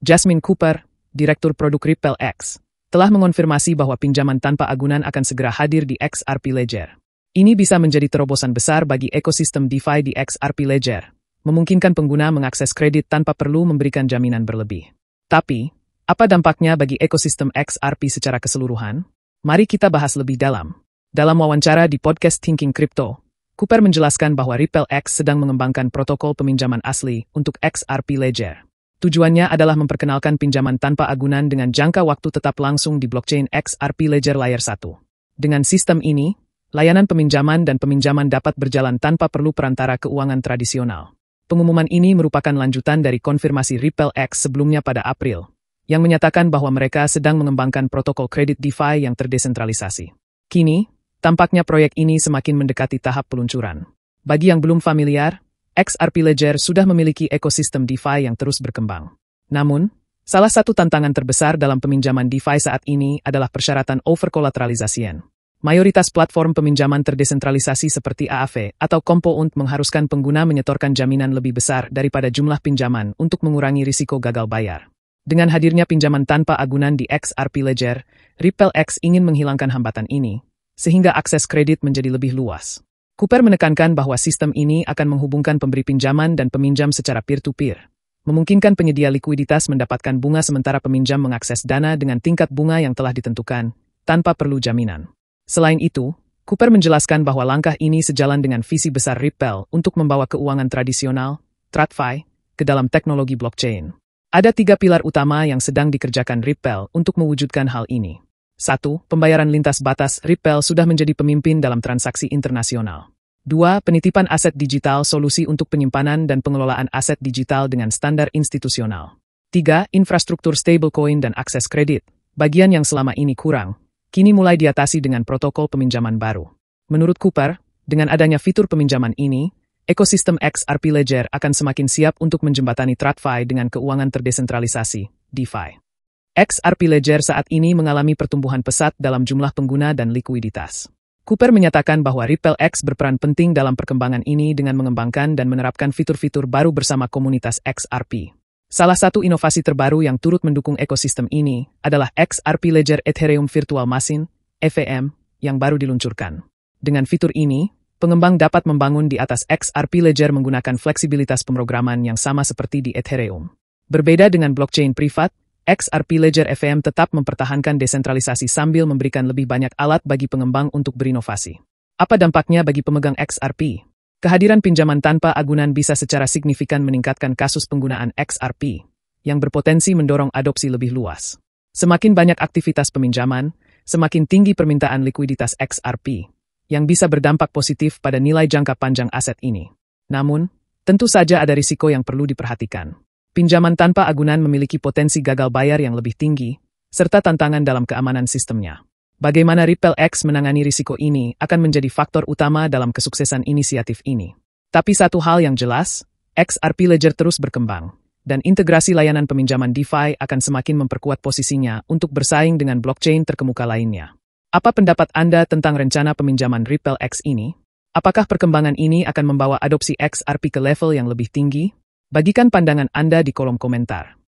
Jasmine Cooper, Direktur Produk Ripple X, telah mengonfirmasi bahwa pinjaman tanpa agunan akan segera hadir di XRP Ledger. Ini bisa menjadi terobosan besar bagi ekosistem DeFi di XRP Ledger, memungkinkan pengguna mengakses kredit tanpa perlu memberikan jaminan berlebih. Tapi, apa dampaknya bagi ekosistem XRP secara keseluruhan? Mari kita bahas lebih dalam. Dalam wawancara di podcast Thinking Crypto, Cooper menjelaskan bahwa Ripple X sedang mengembangkan protokol peminjaman asli untuk XRP Ledger. Tujuannya adalah memperkenalkan pinjaman tanpa agunan dengan jangka waktu tetap langsung di blockchain XRP Ledger Layer 1. Dengan sistem ini, layanan peminjaman dan peminjaman dapat berjalan tanpa perlu perantara keuangan tradisional. Pengumuman ini merupakan lanjutan dari konfirmasi Ripple X sebelumnya pada April, yang menyatakan bahwa mereka sedang mengembangkan protokol kredit DeFi yang terdesentralisasi. Kini, tampaknya proyek ini semakin mendekati tahap peluncuran. Bagi yang belum familiar, XRP Ledger sudah memiliki ekosistem DeFi yang terus berkembang. Namun, salah satu tantangan terbesar dalam peminjaman DeFi saat ini adalah persyaratan overcollateralization. Mayoritas platform peminjaman terdesentralisasi seperti Aave atau Compound mengharuskan pengguna menyetorkan jaminan lebih besar daripada jumlah pinjaman untuk mengurangi risiko gagal bayar. Dengan hadirnya pinjaman tanpa agunan di XRP Ledger, Ripple X ingin menghilangkan hambatan ini, sehingga akses kredit menjadi lebih luas. Cooper menekankan bahwa sistem ini akan menghubungkan pemberi pinjaman dan peminjam secara peer-to-peer, memungkinkan penyedia likuiditas mendapatkan bunga sementara peminjam mengakses dana dengan tingkat bunga yang telah ditentukan, tanpa perlu jaminan. Selain itu, Cooper menjelaskan bahwa langkah ini sejalan dengan visi besar Ripple untuk membawa keuangan tradisional, TradFi, ke dalam teknologi blockchain. Ada 3 pilar utama yang sedang dikerjakan Ripple untuk mewujudkan hal ini. 1. Pembayaran lintas batas. Ripple sudah menjadi pemimpin dalam transaksi internasional. 2. Penitipan aset digital. Solusi untuk penyimpanan dan pengelolaan aset digital dengan standar institusional. 3. Infrastruktur stablecoin dan akses kredit. Bagian yang selama ini kurang, kini mulai diatasi dengan protokol peminjaman baru. Menurut Cooper, dengan adanya fitur peminjaman ini, ekosistem XRP Ledger akan semakin siap untuk menjembatani TradFi dengan keuangan terdesentralisasi, DeFi. XRP Ledger saat ini mengalami pertumbuhan pesat dalam jumlah pengguna dan likuiditas. Cooper menyatakan bahwa Ripple X berperan penting dalam perkembangan ini dengan mengembangkan dan menerapkan fitur-fitur baru bersama komunitas XRP. Salah satu inovasi terbaru yang turut mendukung ekosistem ini adalah XRP Ledger Ethereum Virtual Machine, EVM, yang baru diluncurkan. Dengan fitur ini, pengembang dapat membangun di atas XRP Ledger menggunakan fleksibilitas pemrograman yang sama seperti di Ethereum. Berbeda dengan blockchain privat, XRP Ledger EVM tetap mempertahankan desentralisasi sambil memberikan lebih banyak alat bagi pengembang untuk berinovasi. Apa dampaknya bagi pemegang XRP? Kehadiran pinjaman tanpa agunan bisa secara signifikan meningkatkan kasus penggunaan XRP, yang berpotensi mendorong adopsi lebih luas. Semakin banyak aktivitas peminjaman, semakin tinggi permintaan likuiditas XRP, yang bisa berdampak positif pada nilai jangka panjang aset ini. Namun, tentu saja ada risiko yang perlu diperhatikan. Pinjaman tanpa agunan memiliki potensi gagal bayar yang lebih tinggi, serta tantangan dalam keamanan sistemnya. Bagaimana Ripple X menangani risiko ini akan menjadi faktor utama dalam kesuksesan inisiatif ini. Tapi satu hal yang jelas, XRP Ledger terus berkembang, dan integrasi layanan peminjaman DeFi akan semakin memperkuat posisinya untuk bersaing dengan blockchain terkemuka lainnya. Apa pendapat Anda tentang rencana peminjaman Ripple X ini? Apakah perkembangan ini akan membawa adopsi XRP ke level yang lebih tinggi? Bagikan pandangan Anda di kolom komentar.